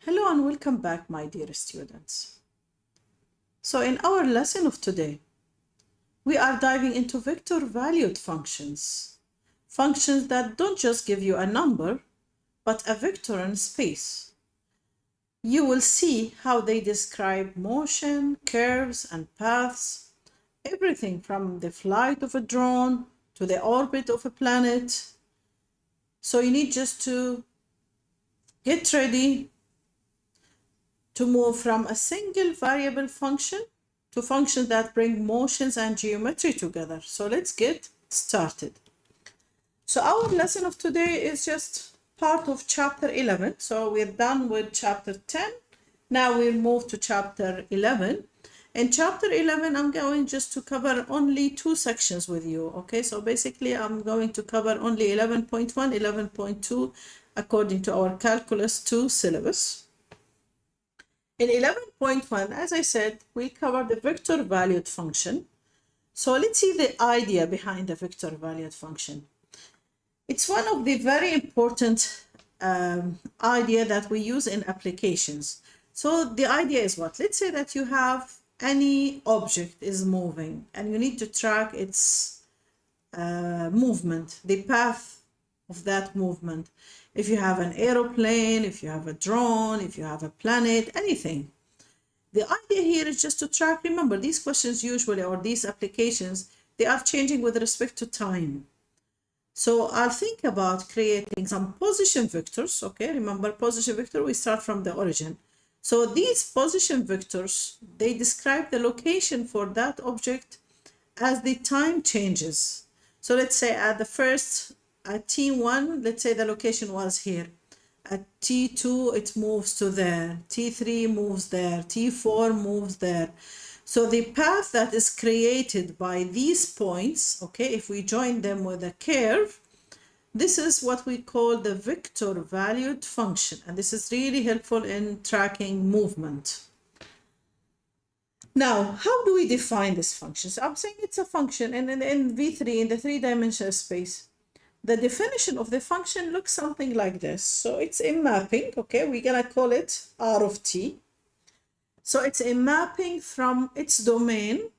Hello and welcome back, my dear students. So in our lesson of today, we are diving into vector-valued functions. Functions that don't just give you a number, but a vector in space. You will see how they describe motion, curves, and paths, everything from the flight of a drone to the orbit of a planet. So you need just to get ready to move from a single variable function to functions that bring motions and geometry together. So let's get started. So our lesson of today is just part of chapter 11. So we're done with chapter 10. Now we'll move to chapter 11. In chapter 11, I'm going just to cover only two sections with you. Okay, so basically I'm going to cover only 11.1, 11.2 according to our Calculus 2 syllabus. In 11.1, as I said, we cover the vector-valued function. So let's see the idea behind the vector-valued function. It's one of the very important idea that we use in applications. So the idea is what? Let's say that you have any object is moving and you need to track its movement, the path of that movement. If you have an aeroplane, if you have a drone, if you have a planet, anything. The idea here is just to track. Remember, these questions usually, or these applications, they are changing with respect to time. So I'll think about creating some position vectors. Okay, remember position vector, we start from the origin. So these position vectors, they describe the location for that object as the time changes. So let's say at the first, at T1, let's say the location was here. At T2, it moves to there. T3 moves there. T4 moves there. So the path that is created by these points, okay, if we join them with a curve, this is what we call the vector-valued function. And this is really helpful in tracking movement. Now, how do we define this function? So I'm saying it's a function, and in V3, in the three-dimensional space, the definition of the function looks something like this. So it's a mapping, okay? We're gonna call it R of t. So it's a mapping from its domain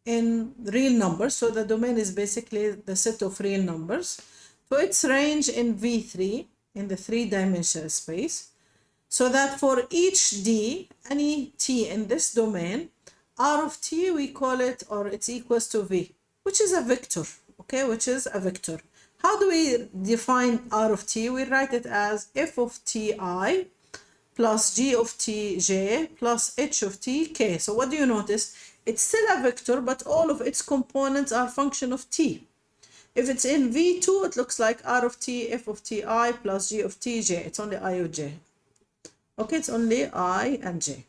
in real numbers. So the domain is basically the set of real numbers. So its range in V3, in the three-dimensional space. So that for each d, any t in this domain, R of t, we call it, or it's equals to V, which is a vector, okay? Which is a vector. How do we define R of t? We write it as f of ti plus g of t j plus h of t k. So what do you notice? It's still a vector, but all of its components are function of t. If it's in V2, it looks like R of t, f of ti plus g of t j. It's only I or j. Okay, it's only I and j.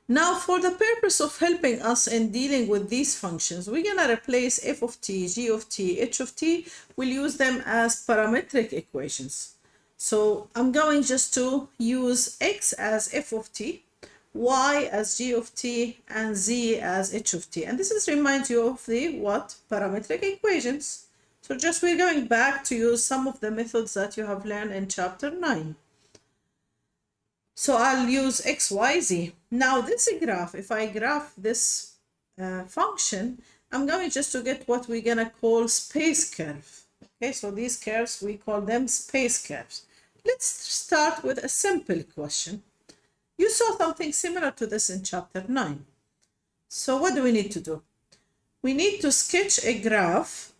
Now, for the purpose of helping us in dealing with these functions, we're going to replace f of t, g of t, h of t. We'll use them as parametric equations. So I'm going just to use x as f of t, y as g of t, and z as h of t. And this is reminds you of the what? Parametric equations. So just we're going back to use some of the methods that you have learned in chapter 9. So I'll use x, y, z. Now this graph, if I graph this function, I'm going just to get what we're gonna call space curve. Okay, so these curves, we call them space curves. Let's start with a simple question. You saw something similar to this in chapter 9. So what do we need to do? We need to sketch a graph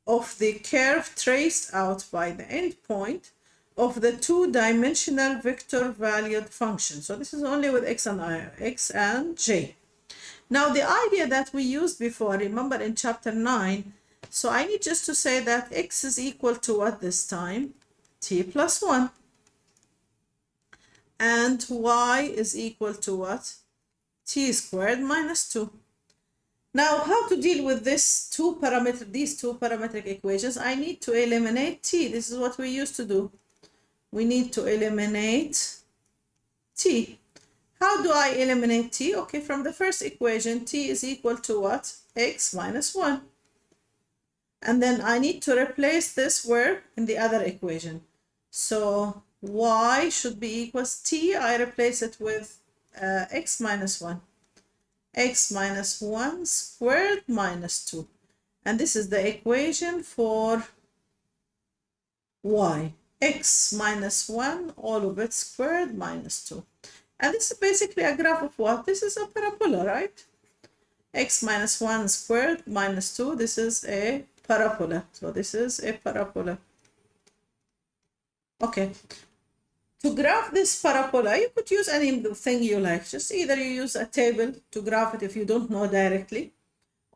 of the curve traced out by the endpoint of the two-dimensional vector-valued function. So this is only with x and j. Now the idea that we used before, remember in chapter 9, so I need just to say that x is equal to what this time? T plus 1. And y is equal to what? T squared minus 2. Now, how to deal with these two parametric equations? I need to eliminate t. This is what we used to do. We need to eliminate t. How do I eliminate t? Okay, from the first equation, t is equal to what? X minus 1. And then I need to replace this where? In the other equation. So y should be equals t. I replace it with x minus 1. X minus 1 squared minus 2. And this is the equation for y. X minus 1, all of it squared minus 2. And this is basically a graph of what? This is a parabola, right? X minus 1 squared minus 2. This is a parabola. So this is a parabola. Okay. To graph this parabola, you could use anything you like. Just either you use a table to graph it if you don't know directly,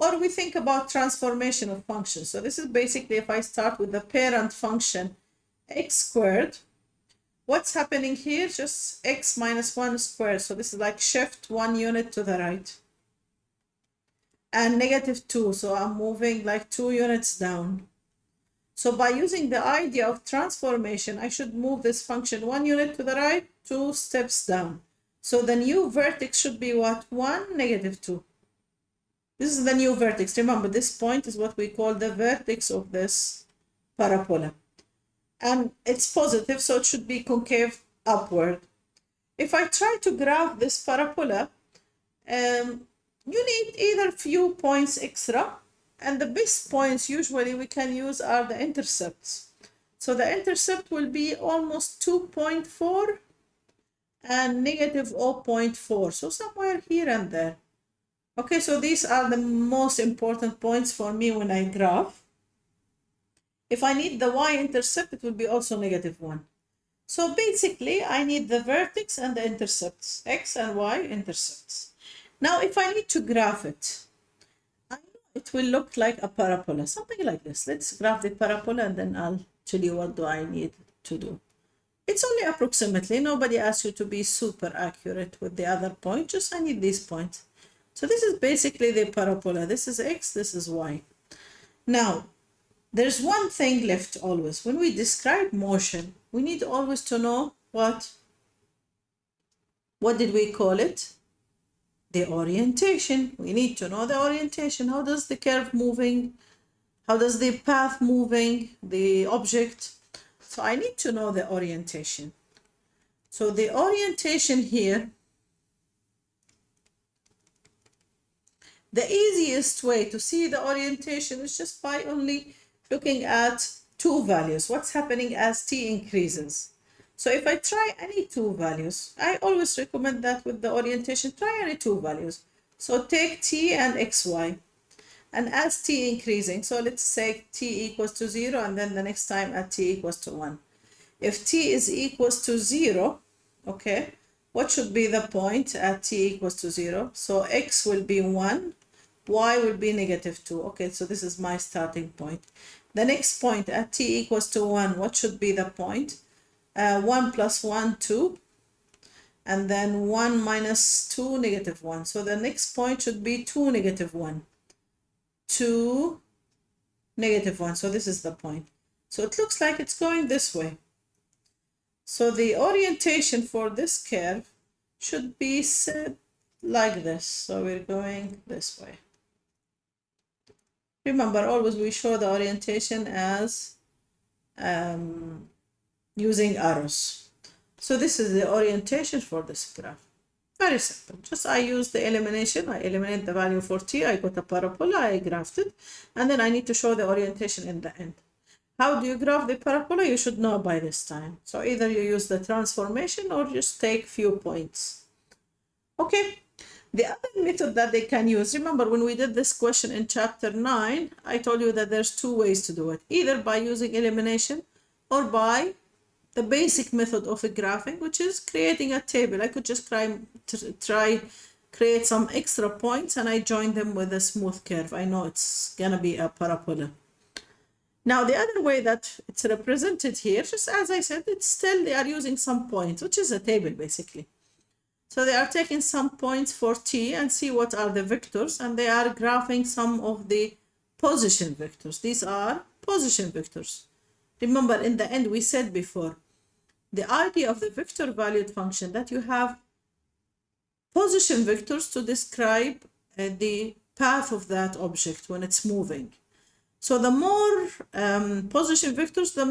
or we think about transformation of functions. So this is basically if I start with the parent function x squared, what's happening here? Just x minus 1 squared. So this is like shift 1 unit to the right. And negative 2. So I'm moving like 2 units down. So by using the idea of transformation, I should move this function 1 unit to the right, 2 steps down. So the new vertex should be what? 1, negative 2. This is the new vertex. Remember, this point is what we call the vertex of this parabola. And it's positive, so it should be concave upward. If I try to graph this parabola, you need either few points extra, and the best points usually we can use are the intercepts. So the intercept will be almost 2.4 and negative 0.4. So somewhere here and there. Okay, so these are the most important points for me when I graph. If I need the y-intercept, it will be also negative 1. So basically, I need the vertex and the intercepts, x and y intercepts. Now, if I need to graph it, I know it will look like a parabola, something like this. Let's graph the parabola and then I'll tell you what do I need to do. It's only approximately. Nobody asks you to be super accurate with the other point. Just I need these points. So this is basically the parabola. This is x, this is y. Now, there's one thing left always. When we describe motion, we need always to know what did we call it? The orientation. We need to know the orientation. How does the curve moving? How does the path moving? The object. So I need to know the orientation. So the orientation here, the easiest way to see the orientation is just by only looking at two values. What's happening as t increases? So if I try any two values, I always recommend that with the orientation, try any two values. So take t and xy. And as t increasing, so let's say t equals to 0, and then the next time at t equals to 1. If t is equals to 0, okay, what should be the point at t equals to 0? So x will be 1, y will be negative 2. Okay, so this is my starting point. The next point at t equals to 1, what should be the point? 1 plus 1, 2. And then 1 minus 2, negative 1. So the next point should be 2, negative 1. 2, negative 1. So this is the point. So it looks like it's going this way. So the orientation for this curve should be set like this. So we're going this way. Remember, always we show the orientation as using arrows. So this is the orientation for this graph. Very simple. Just I use the elimination. I eliminate the value for t. I got a parabola. I graphed it. And then I need to show the orientation in the end. How do you graph the parabola? You should know by this time. So either you use the transformation or just take few points. Okay. The other method that they can use, remember when we did this question in chapter 9, I told you that there's two ways to do it. Either by using elimination or by the basic method of a graphing, which is creating a table. I could just create some extra points and I join them with a smooth curve. I know it's gonna be a parabola. Now the other way that it's represented here, just as I said, it's still they are using some points, which is a table basically. So they are taking some points for t and see what are the vectors, and they are graphing some of the position vectors. These are position vectors. Remember, in the end, we said before, the idea of the vector valued function that you have position vectors to describe the path of that object when it's moving. So the more position vectors, the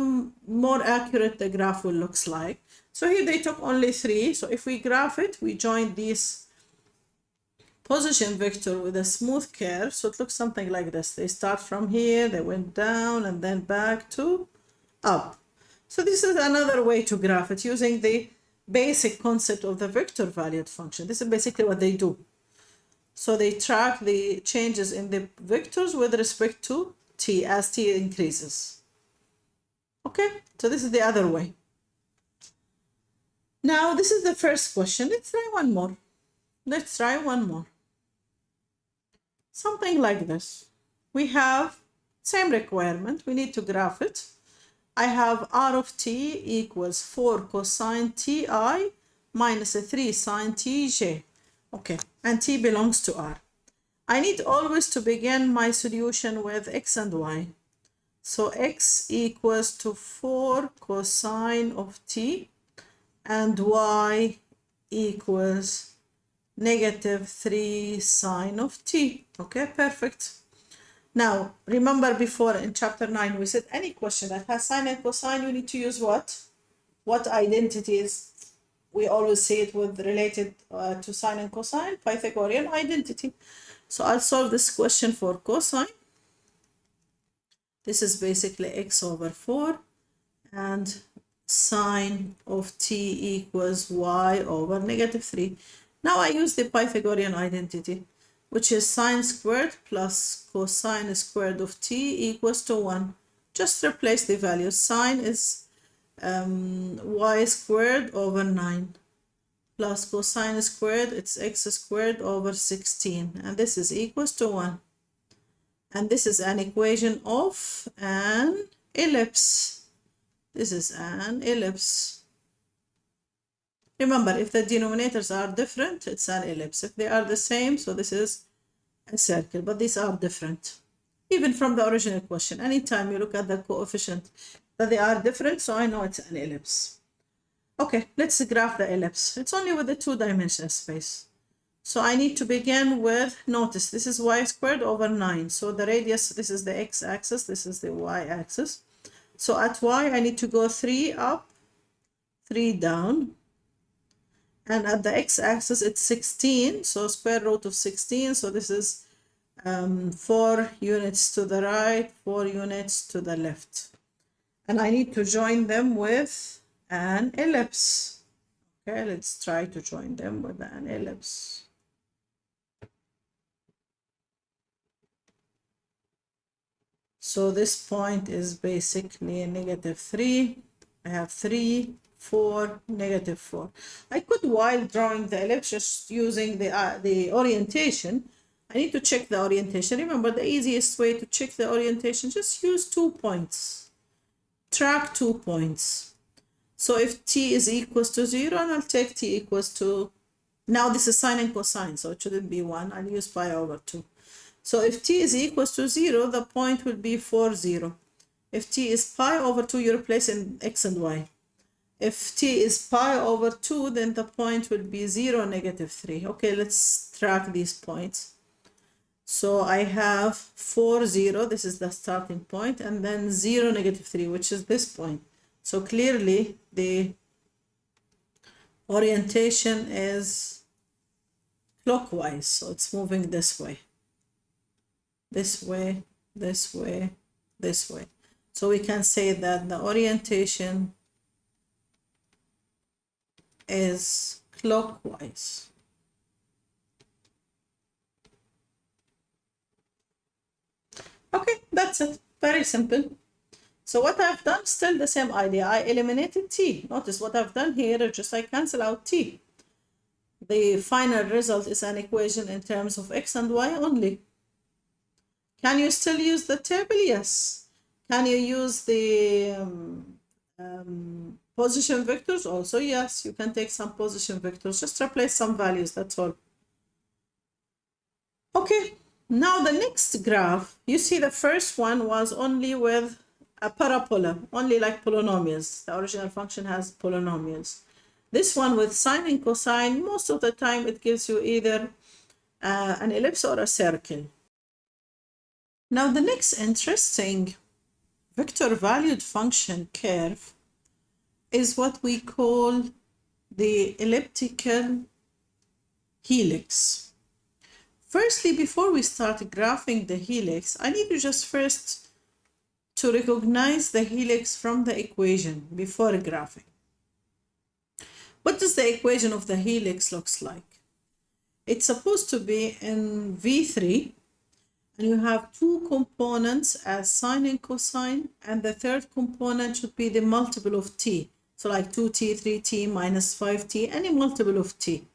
more accurate the graph will looks like. So here they took only 3. So if we graph it, we join these position vector with a smooth curve. So it looks something like this. They start from here, they went down and then back to up. So this is another way to graph it using the basic concept of the vector valued function. This is basically what they do. So they track the changes in the vectors with respect to t as t increases. Okay, so this is the other way. Now this is the first question. Let's try one more. Let's try one more. Something like this. We have same requirement. We need to graph it. I have r of t equals 4 cosine ti minus 3 sine tj. Okay, and t belongs to r. I need always to begin my solution with x and y. So x equals to 4 cosine of t and y equals negative 3 sine of t. Okay, perfect. Now, remember before in chapter 9, we said any question that has sine and cosine, you need to use what? What identities? We always say it with related to sine and cosine, Pythagorean identity. So I'll solve this question for cosine. This is basically x over 4 and sine of t equals y over negative 3. Now I use the Pythagorean identity, which is sine squared plus cosine squared of t equals to 1. Just replace the values. Sine is y squared over 9 plus cosine squared, it's x squared over 16, and this is equals to 1. And this is an equation of an ellipse. This is an ellipse. Remember, if the denominators are different, it's an ellipse. If they are the same, so this is a circle, but these are different. Even from the original question, anytime you look at the coefficient, that they are different, so I know it's an ellipse. Okay, let's graph the ellipse. It's only with the 2-dimensional space. So I need to begin with, notice, this is y squared over 9. So the radius, this is the x-axis, this is the y-axis. So at y, I need to go 3 up, 3 down. And at the x-axis, it's 16. So square root of 16. So this is 4 units to the right, 4 units to the left. And I need to join them with an ellipse. Okay, let's try to join them with an ellipse. So this point is basically negative 3. I have 3, 4, negative 4. I could, while drawing the ellipse, just using the orientation, I need to check the orientation. Remember, the easiest way to check the orientation, just use 2 points. Track 2 points. So if t is equals to 0, and I'll take t equals to, now this is sine and cosine, so it shouldn't be 1. I'll use pi over 2. So if t is equals to 0, the point will be 4, 0. If t is pi over 2, you replace in x and y. If t is pi over 2, then the point will be 0, negative 3. Okay, let's track these points. So I have 4, 0, this is the starting point, and then 0, negative 3, which is this point. So clearly the orientation is clockwise, so it's moving this way, this way, this way, this way. So we can say that the orientation is clockwise. Okay, that's it. Very simple. So what I've done, still the same idea. I eliminated t. Notice what I've done here, just I cancel out t. The final result is an equation in terms of x and y only. Can you still use the table? Yes. Can you use the position vectors? Also, yes. You can take some position vectors. Just replace some values, that's all. Okay, now the next graph, you see the first one was only with a parabola, only like polynomials. The original function has polynomials. This one with sine and cosine, most of the time it gives you either an ellipse or a circle. Now the next interesting vector valued function curve is what we call the elliptical helix. Firstly, before we start graphing the helix, I need to just first to recognize the helix from the equation before graphing. What does the equation of the helix looks like? It's supposed to be in V3, and you have two components as sine and cosine, and the third component should be the multiple of t. So like 2t, 3t, minus 5t, any multiple of t.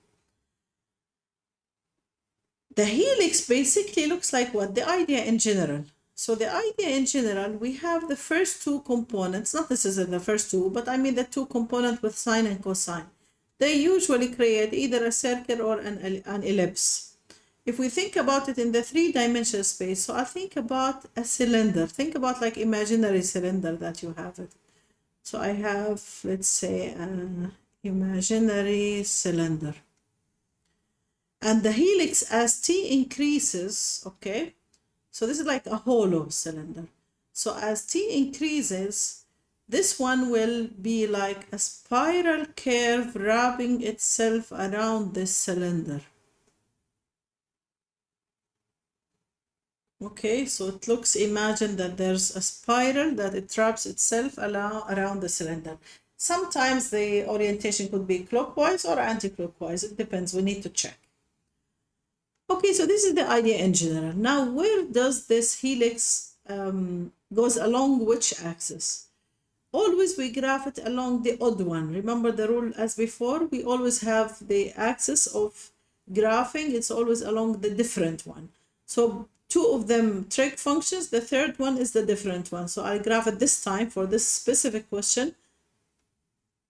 The helix basically looks like what? The idea in general. So the idea in general, we have the first two components, not necessarily the first two, but I mean the two components with sine and cosine. They usually create either a circle or an ellipse. If we think about it in the three-dimensional space, so I think about a cylinder. Think about like imaginary cylinder that you have it. So I have, let's say, an imaginary cylinder. And the helix, as t increases, okay, so this is like a hollow cylinder. So as t increases, this one will be like a spiral curve wrapping itself around this cylinder. Okay, so it looks, imagine that there's a spiral that it wraps itself around the cylinder. Sometimes the orientation could be clockwise or anti-clockwise. It depends. We need to check. Okay, so this is the idea in general. Now, where does this helix goes along which axis? Always we graph it along the odd one. Remember the rule as before? We always have the axis of graphing. It's always along the different one. So two of them trig functions. The third one is the different one. So I graph it this time for this specific question.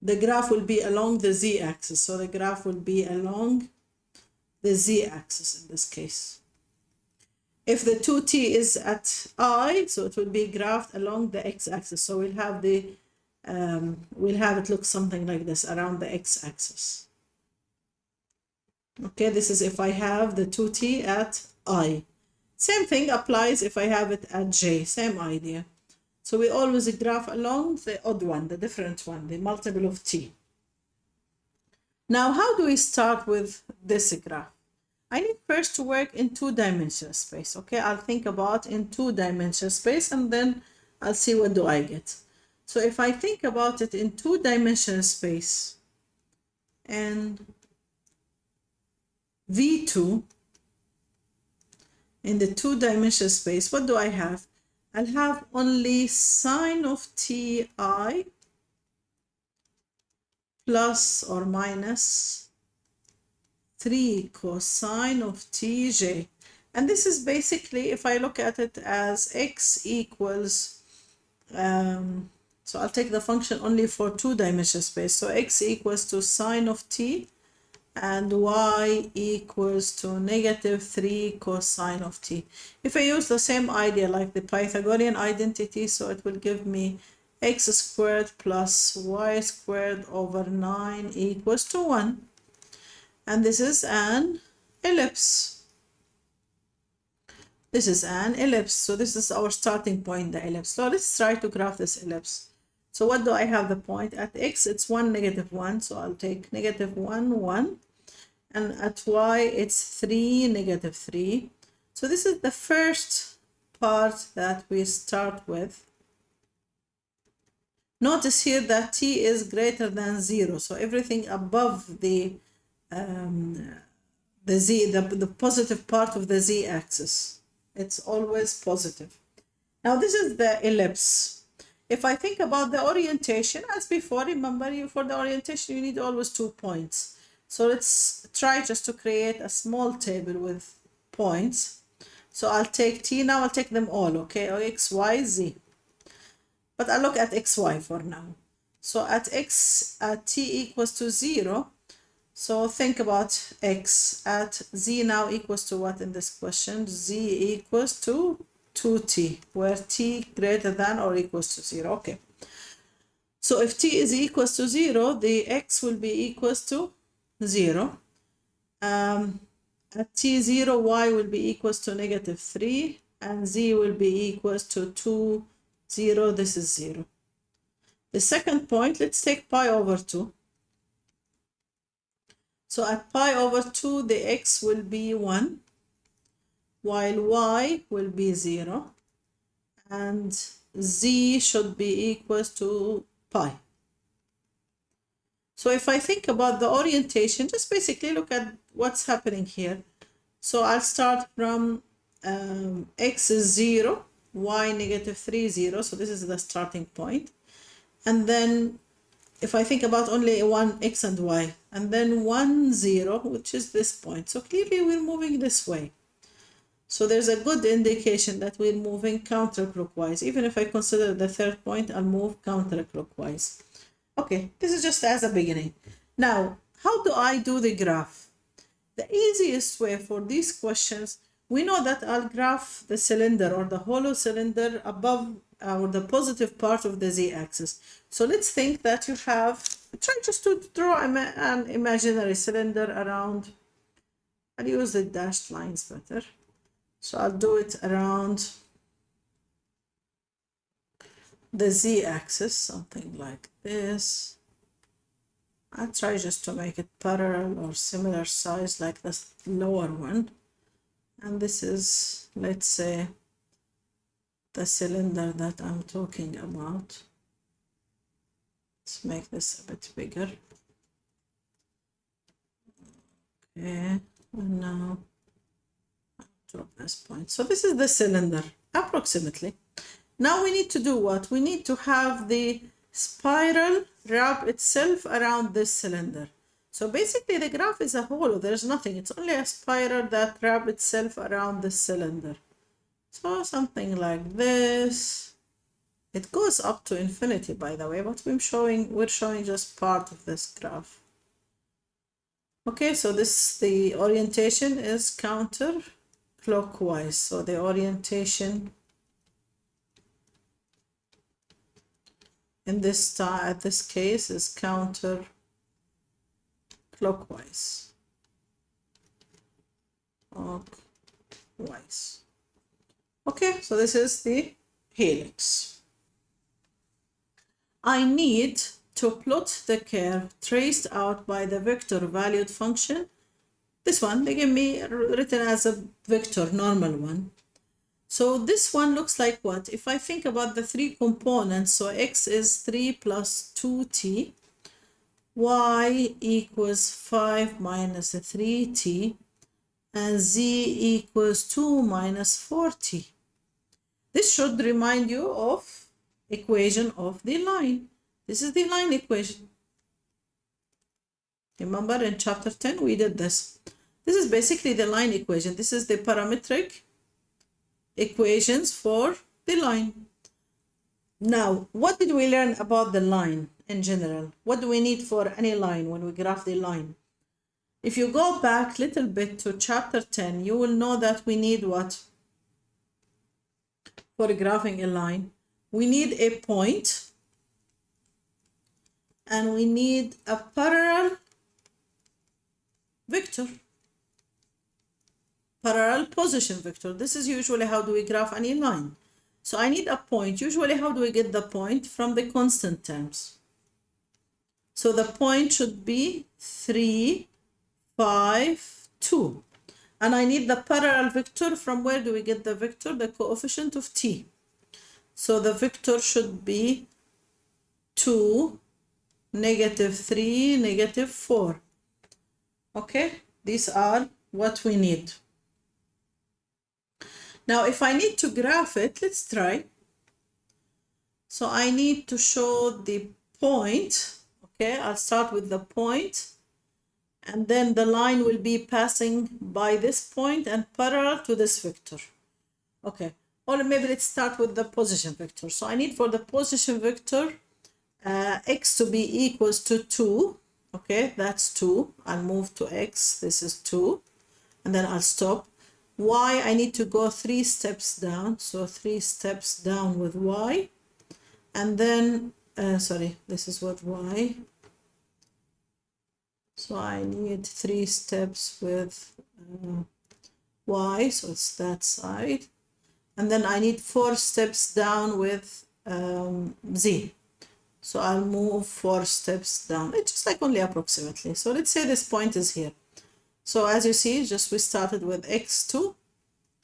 The graph will be along the z-axis. So the graph will be along the z-axis in this case. If the 2t is at I, so it will be graphed along the x-axis. So we'll have it look something like this around the x-axis. Okay, this is if I have the 2t at I. Same thing applies if I have it at j, same idea. So we always graph along the odd one, the different one, the multiple of t. Now, how do we start with this graph? I need first to work in two-dimensional space, okay? I'll think about in two-dimensional space and then I'll see what do I get. So if I think about it in two-dimensional space and V2 in the two-dimensional space, what do I have? I'll have only sine of ti plus or minus 3 cosine of tj. And this is basically, if I look at it as x equals, so I'll take the function only for two-dimensional space. So x equals to sine of t and y equals to negative 3 cosine of t. If I use the same idea like the Pythagorean identity, so it will give me x squared plus y squared over 9 equals to 1. And this is an ellipse. This is an ellipse. So this is our starting point, the ellipse. So let's try to graph this ellipse. So what do I have the point? At x, it's 1, negative 1. So I'll take negative 1, 1. And at y, it's 3, negative 3. So this is the first part that we start with. Notice here that t is greater than 0. So everything above the positive part of the z-axis, it's always positive. Now this is the ellipse. If I think about the orientation, as before, remember, for the orientation you need always 2 points. So let's try just to create a small table with points. So I'll take t, now I'll take them all, okay, or x, y, z. But I'll look at xy for now. So at x, at t equals to 0, so think about x at z now equals to what in this question? Z equals to 2t, where t greater than or equals to 0. Okay. So if t is equals to 0, the x will be equals to 0. At t0, y will be equals to negative 3. and z will be equals to 2, 0, this is 0. The second point, let's take pi over 2. So at pi over 2, the x will be 1, while y will be 0, and z should be equals to pi. So if I think about the orientation, just basically look at what's happening here. So I'll start from x is 0, y negative 3, 0. So this is the starting point. And then if I think about only one x and y, and then 1, 0, which is this point. So clearly we're moving this way. So there's a good indication that we're moving counterclockwise. Even if I consider the third point, I'll move counterclockwise. Okay, this is just as a beginning. Now, how do I do the graph? The easiest way for these questions, we know that I'll graph the cylinder or the hollow cylinder above or the positive part of the z-axis. So let's think that you have, try just to draw an imaginary cylinder around, I'll use the dashed lines better. So I'll do it around the z-axis, something like this. I'll try just to make it parallel or similar size like the lower one. And this is, let's say, the cylinder that I'm talking about. Let's make this a bit bigger. Okay, and now I'll drop this point. So this is the cylinder, approximately. Now we need to do what? We need to have the spiral wrap itself around this cylinder. So basically the graph is a hollow, there's nothing. It's only a spiral that wraps itself around the cylinder. So something like this. It goes up to infinity, by the way, but we're showing just part of this graph. Okay, so the orientation is counterclockwise. So the orientation in this case is counterclockwise. Okay, so this is the helix. I need to plot the curve traced out by the vector valued function. This one, they give me written as a vector, normal one. So this one looks like what? If I think about the three components, so x is 3 plus 2t, y equals 5 minus 3t, and z equals 2 minus 4t. This should remind you of equation of the line. This is the line equation. Remember in chapter 10 we did this. This is basically the line equation. This is the parametric equations for the line. Now, what did we learn about the line in general? What do we need for any line when we graph the line? If you go back a little bit to chapter 10, you will know that we need what? For graphing a line, we need a point and we need a parallel vector, parallel position vector. This is usually how do we graph any line. So I need a point. Usually how do we get the point? From the constant terms. So the point should be 3, 5, 2. And I need the parallel vector. From where do we get the vector? The coefficient of t. So the vector should be 2, -3, -4. Okay, these are what we need. Now, if I need to graph it, let's try. So I need to show the point. Okay, I'll start with the point. And then the line will be passing by this point and parallel to this vector. Okay, or maybe let's start with the position vector. So I need for the position vector x to be equals to 2. Okay, that's 2. I'll move to x. This is 2. And then I'll stop. Y, I need to go 3 steps down. So 3 steps down with y. And then, sorry, this is with y. So I need 3 steps with y. So it's that side. and then I need 4 steps down with z. So I'll move 4 steps down. It's just like only approximately. So let's say this point is here. So as you see, just we started with x2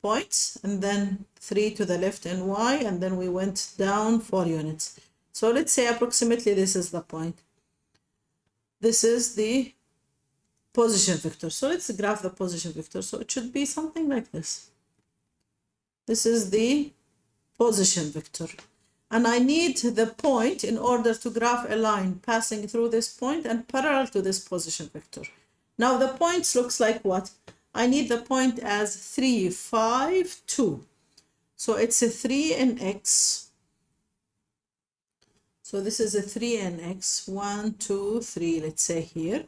points, and then 3 to the left and y, and then we went down 4 units. So let's say approximately this is the point. This is the position vector. So let's graph the position vector. So it should be something like this. This is the position vector. And I need the point in order to graph a line passing through this point and parallel to this position vector. Now the points looks like what? I need the point as 3, 5, 2. So it's a 3 in x. So this is a 3 in x, 1, 2, 3, let's say here.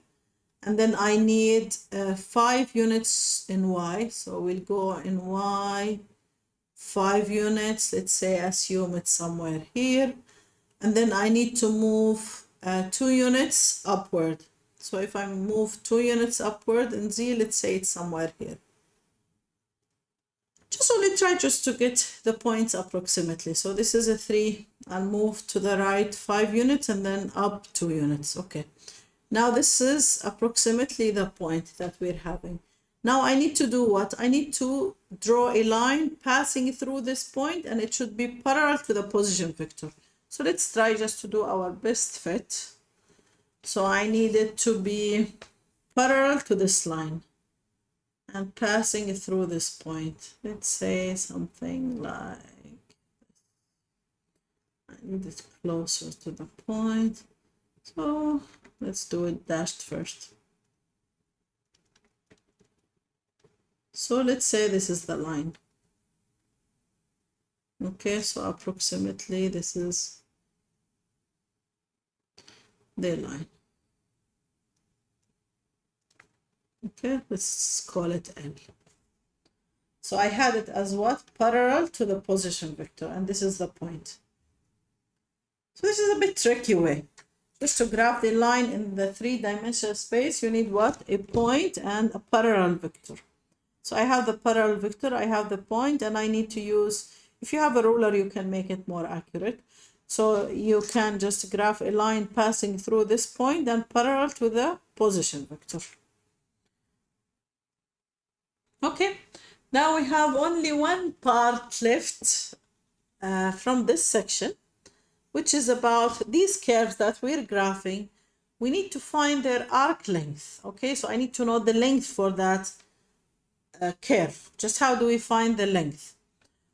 And then I need 5 units in y. So we'll go in y, 5 units, let's say, assume it's somewhere here. And then I need to move 2 units upward. So if I move 2 units upward in z, let's say it's somewhere here. Just only try just to get the points approximately. So this is a 3. I'll move to the right 5 units and then up 2 units. Okay. Now this is approximately the point that we're having. Now I need to do what? I need to draw a line passing through this point, and it should be parallel to the position vector. So let's try just to do our best fit. So I need it to be parallel to this line and passing through this point. Let's say something like, I need it closer to the point. So let's do it dashed first. So let's say this is the line. Okay, so approximately this is the line. Okay, let's call it L. So I had it as what? Parallel to the position vector, and this is the point. So this is a bit tricky way. Just to graph the line in the 3-dimensional space, you need what? A point and a parallel vector. So I have the parallel vector, I have the point, and I need to use, if you have a ruler, you can make it more accurate. So you can just graph a line passing through this point and parallel to the position vector. Okay, now we have only one part left from this section, which is about these curves that we're graphing. We need to find their arc length. Okay, so I need to know the length for that curve. Just how do we find the length?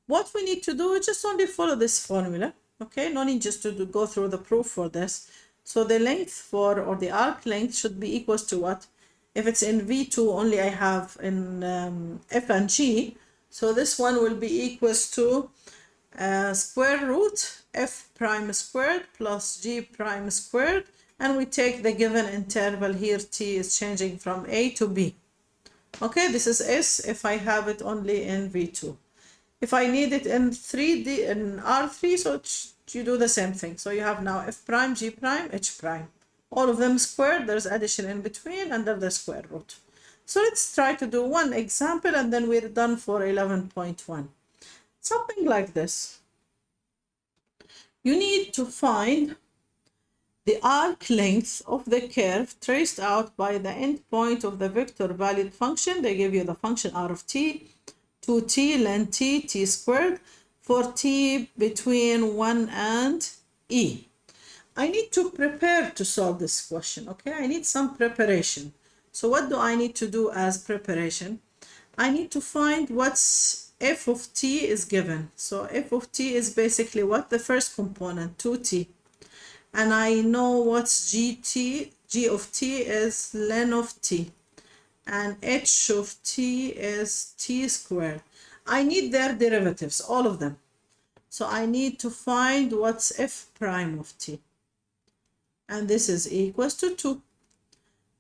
What we need to do is just only follow this formula. Okay, no need just to go through the proof for this. So the length for, or the arc length, should be equals to what? If it's in V2 only, I have in F and G. So this one will be equals to square root F prime squared plus G prime squared. And we take the given interval here, T is changing from A to B. Okay, this is S if I have it only in V2. If I need it in 3D, in R3, so you do the same thing. So you have now F prime, G prime, H prime. All of them squared, there's addition in between under the square root. So let's try to do one example and then we're done for 11.1. Something like this. You need to find the arc length of the curve traced out by the endpoint of the vector valued function. They give you the function r of t, 2t ln t, t squared, for t between 1 and e. I need to prepare to solve this question, okay? I need some preparation. So what do I need to do as preparation? I need to find what's f of t is given. So f of t is basically what? The first component, 2t. And I know what's gt. G of t is ln of t. And h of t is t squared. I need their derivatives, all of them. So I need to find what's f prime of t. And this is equals to 2.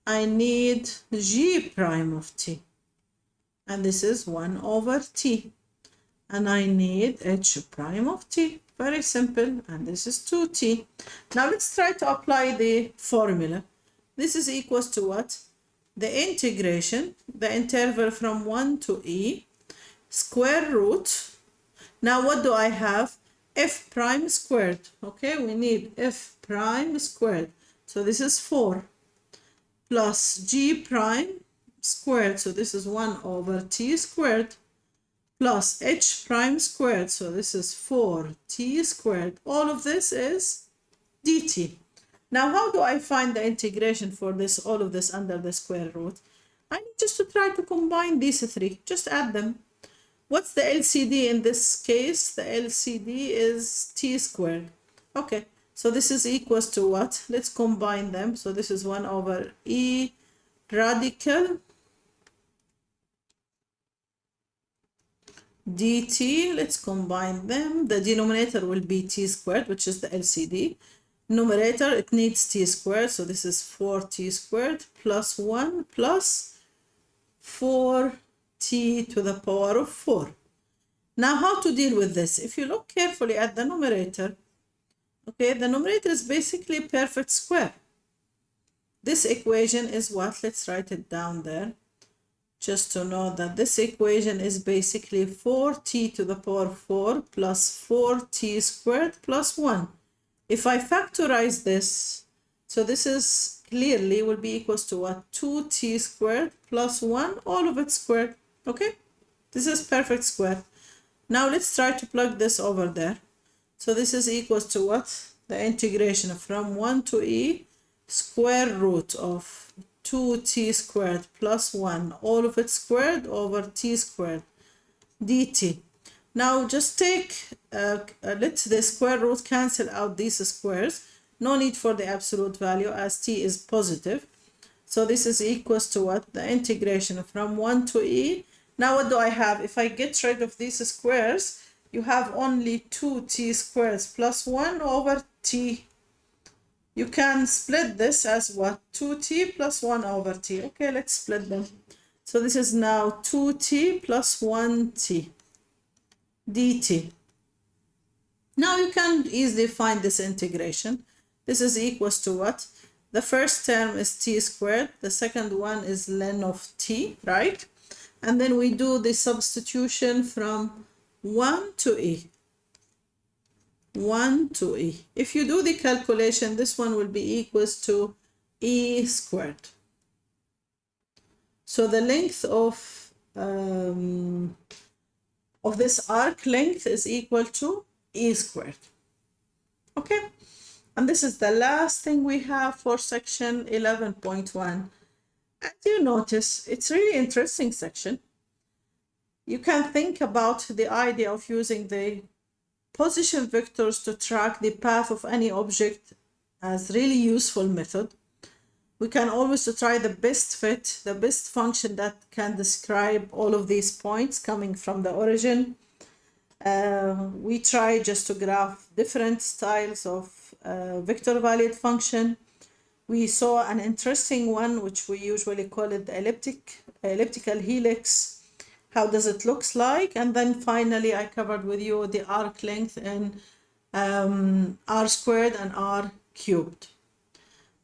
I need g prime of t. And this is 1 over t. And I need h prime of t. Very simple. And this is 2t. Now let's try to apply the formula. This is equals to what? The integration, the interval from 1 to e, square root Now what do I have? F prime squared. Okay, we need F prime squared. So this is 4 plus G prime squared. So this is 1 over T squared plus H prime squared. So this is 4T squared. All of this is dt. Now, how do I find the integration for this, all of this under the square root? I need just to try to combine these three. Just add them. What's the LCD in this case? The LCD is t squared. Okay, so this is equals to what? Let's combine them. So this is 1 over e radical dt. Let's combine them. The denominator will be t squared, which is the LCD. Numerator, it needs t squared. So this is 4t squared plus 1 plus 4t to the power of 4. Now, how to deal with this? If you look carefully at the numerator, okay, the numerator is basically perfect square. This equation is what? Let's write it down there, just to know that this equation is basically 4t to the power of 4 plus 4t squared plus 1. If I factorize this, so this is clearly will be equals to what? 2t squared plus 1, all of it squared. Okay, this is perfect square. Now let's try to plug this over there. So this is equals to what? The integration from 1 to e square root of 2t squared plus 1, all of it squared over t squared dt. Now just take, let the square root cancel out these squares. No need for the absolute value as t is positive. So this is equals to what? The integration from 1 to e. Now what do I have? If I get rid of these squares, you have only 2t squares plus 1 over t. You can split this as what? 2t plus 1 over t. Okay, let's split them. So this is now 2t plus 1t dt. Now you can easily find this integration. This is equals to what? The first term is t squared. The second one is ln of t, right? And then we do the substitution from 1 to e. 1 to e. If you do the calculation, this one will be equals to e squared. So the length of this arc length is equal to e squared. Okay, and this is the last thing we have for section 11.1. As you notice, it's really interesting section. You can think about the idea of using the position vectors to track the path of any object as really useful method. We can always try the best fit, the best function that can describe all of these points coming from the origin. We try just to graph different styles of vector valued function. We saw an interesting one, which we usually call it the elliptical helix. How does it looks like? And then finally, I covered with you the arc length in r squared and r cubed.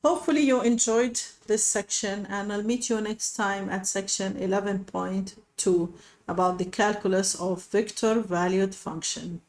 Hopefully you enjoyed this section, and I'll meet you next time at section 11.2 about the calculus of vector valued function.